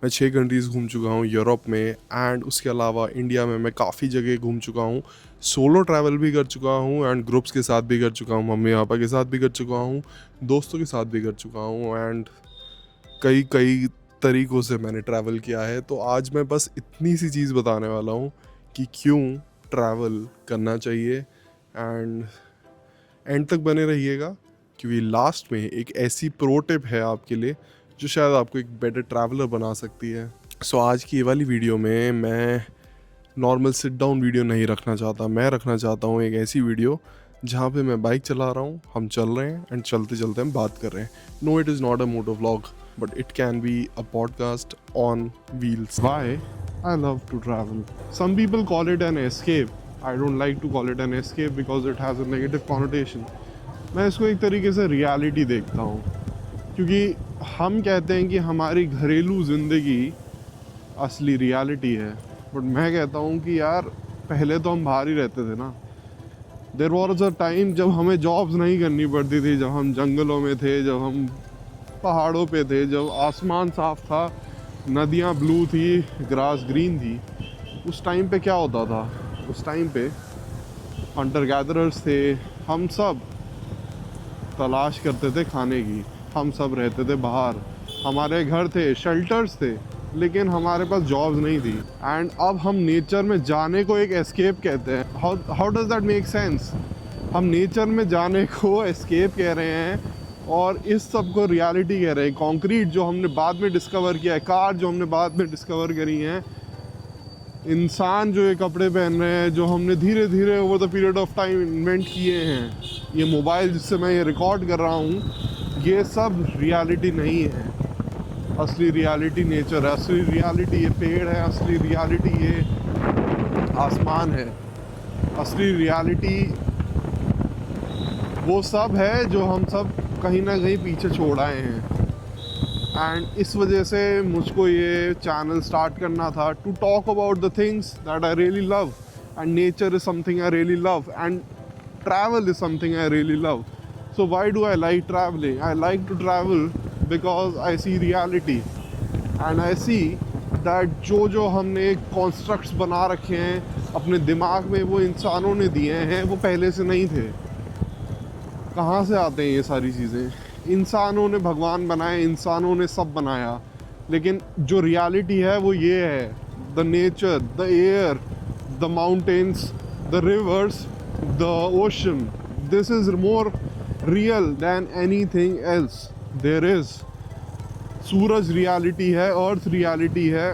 मैं 6 कंट्रीज़ घूम चुका हूँ यूरोप में, एंड उसके अलावा इंडिया में मैं काफ़ी जगह घूम चुका हूँ। सोलो ट्रैवल भी कर चुका हूँ एंड ग्रुप्स के साथ भी कर चुका हूँ, मम्मी पापा के साथ भी कर चुका हूँ, दोस्तों के साथ भी कर चुका हूँ, एंड कई कई तरीक़ों से मैंने ट्रैवल किया है। तो आज मैं बस इतनी सी चीज़ बताने वाला हूँ कि क्यों ट्रैवल करना चाहिए, एंड एंड तक बने रहिएगा, क्योंकि लास्ट में एक ऐसी प्रो टिप है आपके लिए जो शायद आपको एक बेटर ट्रैवलर बना सकती है। सो आज की ये वाली वीडियो में मैं नॉर्मल सिट डाउन वीडियो नहीं रखना चाहता, मैं रखना चाहता हूँ एक ऐसी वीडियो जहाँ पे मैं बाइक चला रहा हूँ, हम चल रहे हैं एंड चलते चलते हम बात कर रहे हैं। No, it is not a moto vlog, but it can be a podcast on wheels. Why I love to travel. Some people call it an escape. I don't like to call it an escape because it has a negative connotation. मैं इसको एक तरीके से reality देखता हूँ, क्योंकि हम कहते हैं कि हमारी घरेलू ज़िंदगी असली रियलिटी है, बट मैं कहता हूँ कि यार पहले तो हम बाहर ही रहते थे ना। देयर वॉज अ टाइम जब हमें जॉब्स नहीं करनी पड़ती थी, जब हम जंगलों में थे, जब हम पहाड़ों पे थे, जब आसमान साफ था, नदियाँ ब्लू थी, ग्रास ग्रीन थी। उस टाइम पे क्या होता था? उस टाइम पे हंटर गैदरर्स थे, हम सब तलाश करते थे खाने की, हम सब रहते थे बाहर, हमारे घर थे, शेल्टर्स थे, लेकिन हमारे पास जॉब्स नहीं थी। एंड अब हम नेचर में जाने को एक एस्केप कहते हैं। How does that make sense? हम नेचर में जाने को एस्केप कह रहे हैं और इस सब को रियलिटी कह रहे हैं। कंक्रीट जो हमने बाद में डिस्कवर किया है, कार जो हमने बाद में डिस्कवर करी हैं, इंसान जो ये कपड़े पहन रहे हैं, जो हमने धीरे धीरे over the period of time invent किए हैं, ये मोबाइल जिससे मैं ये रिकॉर्ड कर रहा हूँ, ये सब रियलिटी नहीं है। असली रियलिटी नेचर है, असली रियलिटी ये पेड़ है, असली रियलिटी ये आसमान है, असली रियलिटी वो सब है जो हम सब कहीं ना कहीं पीछे छोड़ आए हैं। एंड इस वजह से मुझको ये चैनल स्टार्ट करना था, to talk about the things that I really love, and nature is something I really love, and travel is something I really love. So why do I like traveling? I like to travel because I see reality, and I see that जो हमने constructs बना रखे हैं अपने दिमाग में, वो इंसानों ने दिए हैं, वो पहले से नहीं थे। कहाँ से आते हैं ये सारी चीज़ें? इंसानों ने भगवान बनाए, इंसानों ने सब बनाया, लेकिन जो रियलिटी है वो ये है, the nature, the air, the mountains, the reverse, the ocean. This is more real than anything else there is. Suraj reality है, अर्थ रियलिटी है।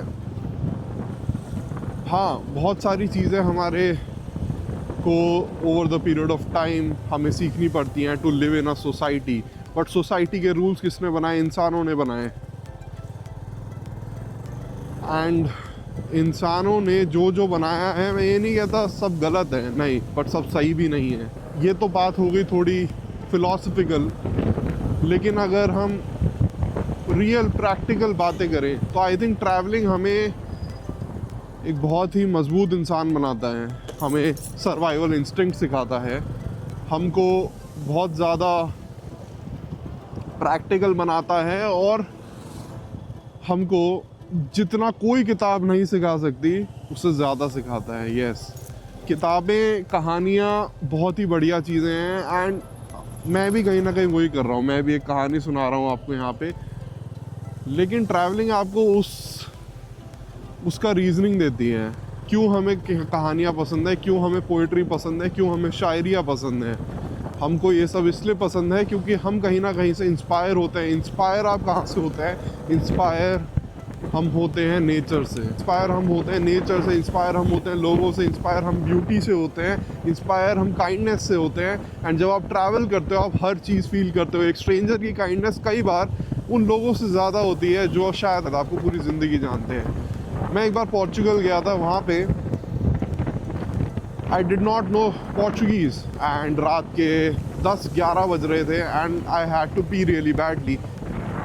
हाँ, बहुत सारी चीज़ें हमारे को over the period of time हमें सीखनी पड़ती हैं to live in a society, but society के रूल्स किसने बनाए? इंसानों ने बनाए। एंड इंसानों ने जो बनाया है, मैं ये नहीं कहता सब गलत है, नहीं, बट सब सही भी नहीं है। ये तो बात हो गई थोड़ी फिलॉसफिकल, लेकिन अगर हम रियल प्रैक्टिकल बातें करें तो आई थिंक ट्रैवलिंग हमें एक बहुत ही मजबूत इंसान बनाता है, हमें सर्वाइवल इंस्टिंक्ट सिखाता है, हमको बहुत ज़्यादा प्रैक्टिकल बनाता है, और हमको जितना कोई किताब नहीं सिखा सकती उससे ज़्यादा सिखाता है। यस, किताबें, कहानियाँ बहुत ही बढ़िया चीज़ें हैं, एंड मैं भी कहीं ना कहीं वही कर रहा हूँ, मैं भी एक कहानी सुना रहा हूँ आपको यहाँ पे, लेकिन ट्रैवलिंग आपको उसका रीजनिंग देती है, क्यों हमें कहानियाँ पसंद है, क्यों हमें पोइट्री पसंद है, क्यों हमें शायरियाँ पसंद है। हमको ये सब इसलिए पसंद है क्योंकि हम कहीं ना कहीं से इंस्पायर होते हैं। इंस्पायर आप कहाँ से होते हैं? इंस्पायर हम होते हैं नेचर से, इंस्पायर हम होते हैं नेचर से, इंस्पायर हम होते हैं लोगों से, इंस्पायर हम ब्यूटी से होते हैं, इंस्पायर हम काइंडनेस से होते हैं। एंड जब आप ट्रैवल करते हो, आप हर चीज़ फील करते हो। एक स्ट्रेंजर की काइंडनेस कई बार उन लोगों से ज़्यादा होती है जो शायद आपको पूरी ज़िंदगी जानते हैं। मैं एक बार पोर्चुगल गया था, वहाँ पे I did not know Portuguese, and रात के 10-11 बज रहे थे, and I had to pee really badly.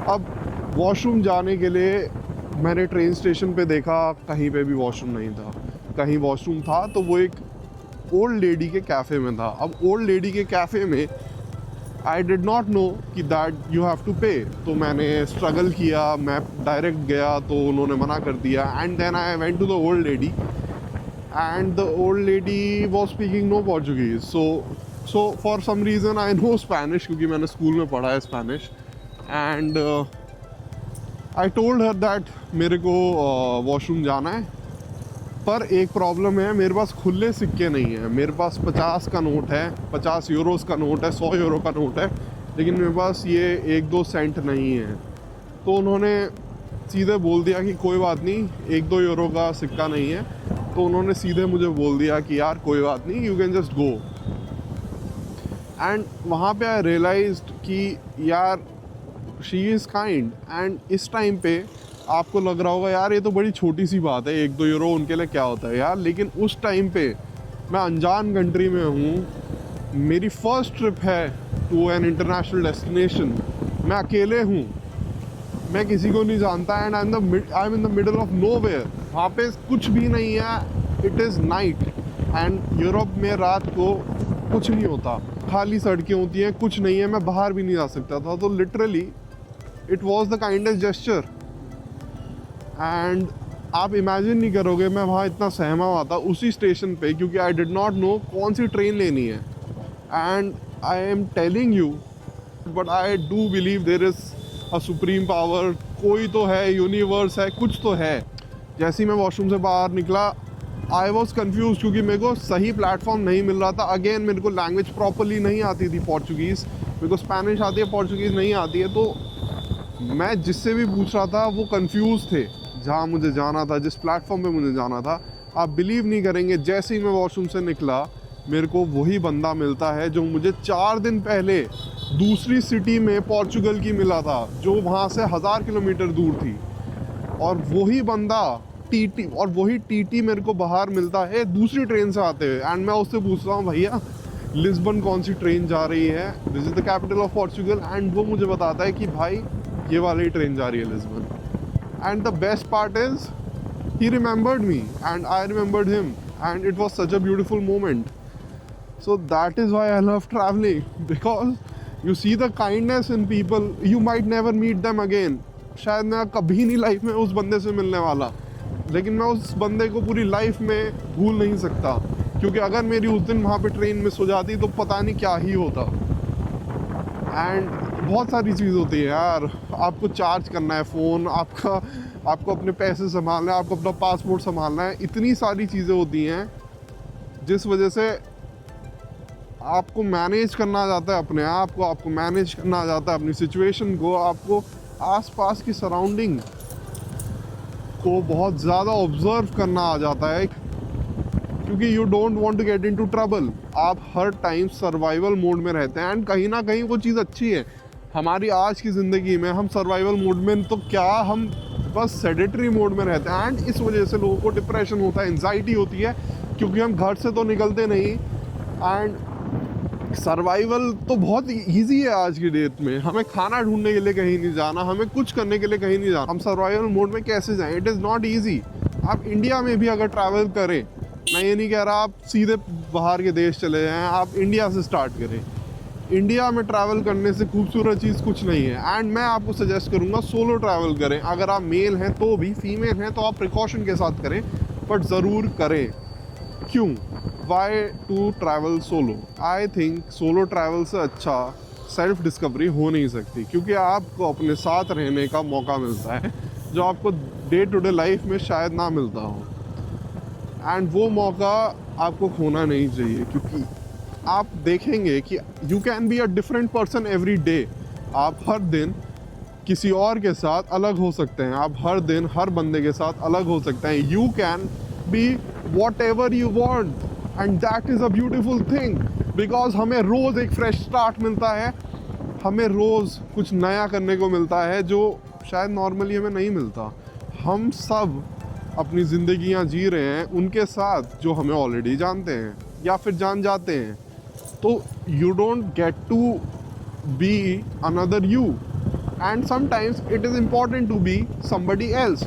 अब वॉशरूम जाने के लिए मैंने ट्रेन स्टेशन पे देखा, कहीं पे भी वॉशरूम नहीं था। कहीं वॉशरूम था तो वो एक ओल्ड लेडी के कैफ़े में था। अब ओल्ड लेडी के कैफ़े में आई डिड नॉट नो कि दैट यू हैव टू पे। तो मैंने स्ट्रगल किया, मैं डायरेक्ट गया तो उन्होंने मना कर दिया। And then I went to the old lady and the old lady was speaking no Portuguese. So for some reason I know Spanish, क्योंकि मैंने स्कूल में पढ़ा है Spanish. And I told her that मेरे को वॉशरूम जाना है, पर एक प्रॉब्लम है, मेरे पास खुले सिक्के नहीं है। मेरे पास 50 का नोट है, 50 यूरोस का नोट है, 100 यूरो का नोट है, लेकिन मेरे पास ये 1-2 सेंट नहीं है। तो उन्होंने सीधे बोल दिया कि कोई बात नहीं, 1-2 यूरो का सिक्का नहीं है। तो उन्होंने सीधे मुझे बोल दिया कि यार कोई बात नहीं, you can just go. And वहाँ पे आई रियलाइज्ड कि यार शी इज़ काइंड। एंड इस टाइम पे आपको लग रहा होगा यार ये तो बड़ी छोटी सी बात है, 1-2 यूरो उनके लिए क्या होता है यार। लेकिन उस टाइम पे मैं अनजान कंट्री में हूँ, मेरी फर्स्ट ट्रिप है टू एन इंटरनेशनल डेस्टिनेशन, मैं अकेले हूँ, मैं किसी को नहीं जानता। And I M in the middle of nowhere, वहाँ पे कुछ भी नहीं है, it is night. And Europe में रात को कुछ नहीं होता, खाली सड़कें होती हैं, कुछ नहीं है, मैं बाहर भी नहीं जा सकता था। तो literally it was the kindest gesture. And आप इमेजिन नहीं करोगे मैं वहाँ इतना सहमा हुआ था उसी स्टेशन पे, क्योंकि आई डिड नॉट नो कौन सी ट्रेन लेनी है। And I am telling you, but I do believe there is a supreme power, कोई तो है, यूनिवर्स है, कुछ तो है। जैसे ही मैं वॉशरूम से बाहर निकला, आई वॉज कन्फ्यूज, क्योंकि मेरे को सही प्लेटफॉर्म नहीं मिल रहा था। अगेन मेरे को लैंग्वेज प्रॉपरली नहीं आती थी पोर्चुगीज़, मेरे को स्पेनिश आती है, पोर्चुगीज़ नहीं आती है। तो मैं जिससे भी पूछ रहा था वो कंफ्यूज थे जहाँ मुझे जाना था, जिस प्लेटफॉर्म पे मुझे जाना था। आप बिलीव नहीं करेंगे, जैसे ही मैं वॉशरूम से निकला मेरे को वही बंदा मिलता है जो मुझे 4 दिन पहले दूसरी सिटी में पोर्चुगल की मिला था, जो वहाँ से 1000 किलोमीटर दूर थी। और वही बंदा टीटी, और वही टीटी मेरे को बाहर मिलता है दूसरी ट्रेन से आते हुए। एंड मैं उससे पूछ रहा हूँ, भैया लिस्बन कौन सी ट्रेन जा रही है, this is the capital of Portugal. And वो मुझे बताता है कि भाई ये वाली ट्रेन जा रही है Lisbon. And the best part is, he remembered me and I remembered him, and it was such a beautiful moment. So that is why I love traveling, because you see the kindness in people. You might never meet them again. शायद मैं कभी नहीं life में उस बंदे से मिलने वाला, लेकिन मैं उस बंदे को पूरी लाइफ में भूल नहीं सकता, क्योंकि अगर मेरी उस दिन वहाँ पे ट्रेन मिस हो जाती तो पता नहीं क्या ही होता। एंड बहुत सारी चीज़ होती है यार, आपको चार्ज करना है फ़ोन, आपको अपने पैसे संभालना है, आपको अपना पासपोर्ट संभालना है, इतनी सारी चीज़ें होती हैं जिस वजह से आपको मैनेज करना आ जाता है अपने आप को, आपको मैनेज करना आ जाता है अपनी सिचुएशन को, आपको आसपास की सराउंडिंग को बहुत ज़्यादा ऑब्जर्व करना आ जाता है, क्योंकि you don't want to get into trouble. आप हर टाइम सर्वाइवल मोड में रहते हैं। एंड कहीं ना कहीं वो चीज़ अच्छी है, हमारी आज की ज़िंदगी में हम सर्वाइवल मोड में तो क्या, हम बस सेडेटरी मोड में रहते हैं। एंड इस वजह से लोगों को डिप्रेशन होता है, एंजाइटी होती है, क्योंकि हम घर से तो निकलते नहीं। एंड सर्वाइवल तो बहुत ईजी है आज की डेट में, हमें खाना ढूंढने के लिए कहीं नहीं जाना, हमें कुछ करने के लिए कहीं नहीं जाना, हम सर्वाइवल मोड में कैसे जाएं? It is not easy. आप इंडिया में भी अगर ट्रैवल करें, मैं ये नहीं कह रहा आप सीधे बाहर के देश चले जाएं, आप इंडिया से स्टार्ट करें। इंडिया में ट्रैवल करने से खूबसूरत चीज़ कुछ नहीं है। एंड मैं आपको सजेस्ट करूँगा सोलो ट्रैवल करें। अगर आप मेल हैं तो भी, फीमेल हैं तो आप प्रिकॉशन के साथ करें, बट ज़रूर करें। क्यों? Why to travel solo? I think solo travel से अच्छा सेल्फ डिस्कवरी हो नहीं सकती, क्योंकि आपको अपने साथ रहने का मौका मिलता है जो आपको डे टू डे लाइफ में शायद ना मिलता हो। एंड वो मौका आपको खोना नहीं चाहिए, क्योंकि आप देखेंगे कि you can be a different person every day. आप हर दिन किसी और के साथ अलग हो सकते हैं, आप हर दिन हर बंदे के साथ अलग हो सकते हैं। You can be what ever you want, and that is a beautiful thing, because हमें रोज़ एक फ्रेश स्टार्ट मिलता है, हमें रोज़ कुछ नया करने को मिलता है जो शायद नॉर्मली हमें नहीं मिलता। हम सब अपनी ज़िंदगियाँ जी रहे हैं उनके साथ जो हमें ऑलरेडी जानते हैं या फिर जान जाते हैं। तो you don't get to be another you, and sometimes it is important to be somebody else.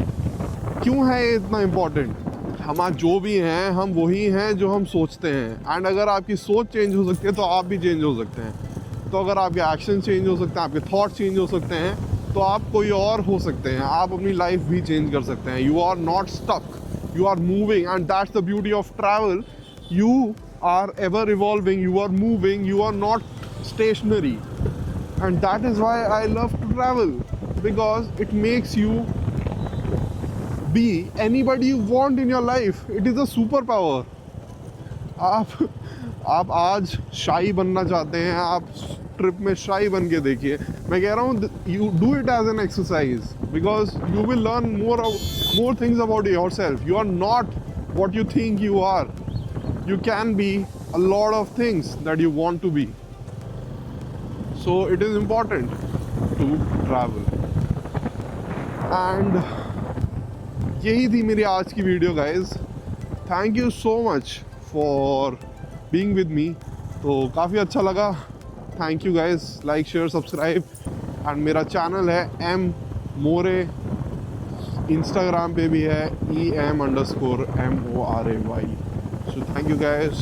क्यों है ये इतना इम्पॉर्टेंट? हम जो भी हैं हम वही हैं जो हम सोचते हैं। एंड अगर आपकी सोच चेंज हो सकती है तो आप भी चेंज हो सकते हैं। तो अगर आपके एक्शन चेंज हो सकते हैं, आपके थॉट चेंज हो सकते हैं, तो आप कोई और हो सकते हैं, आप अपनी लाइफ भी चेंज कर सकते हैं. You are not stuck, you are moving, and that's the beauty of travel. You are ever evolving, you are moving, you are not stationary, and that is why I love to travel, because it makes you be anybody you want in your life. It is a superpower. आप आज शाही बनना चाहते हैं, आप trip में शाही बन के देखिए. मैं कह रहा हूँ you do it as an exercise, because you will learn more things about yourself. You are not what you think you are. You can be a lot of things that you want to be. So it is important to travel. And यही थी मेरी आज की video guys. Thank you so much for being with me. तो काफ़ी अच्छा लगा. Thank you guys. Like, share, subscribe. And मेरा चैनल है M More. Instagram पे भी है EM_MORAY. So thank you guys.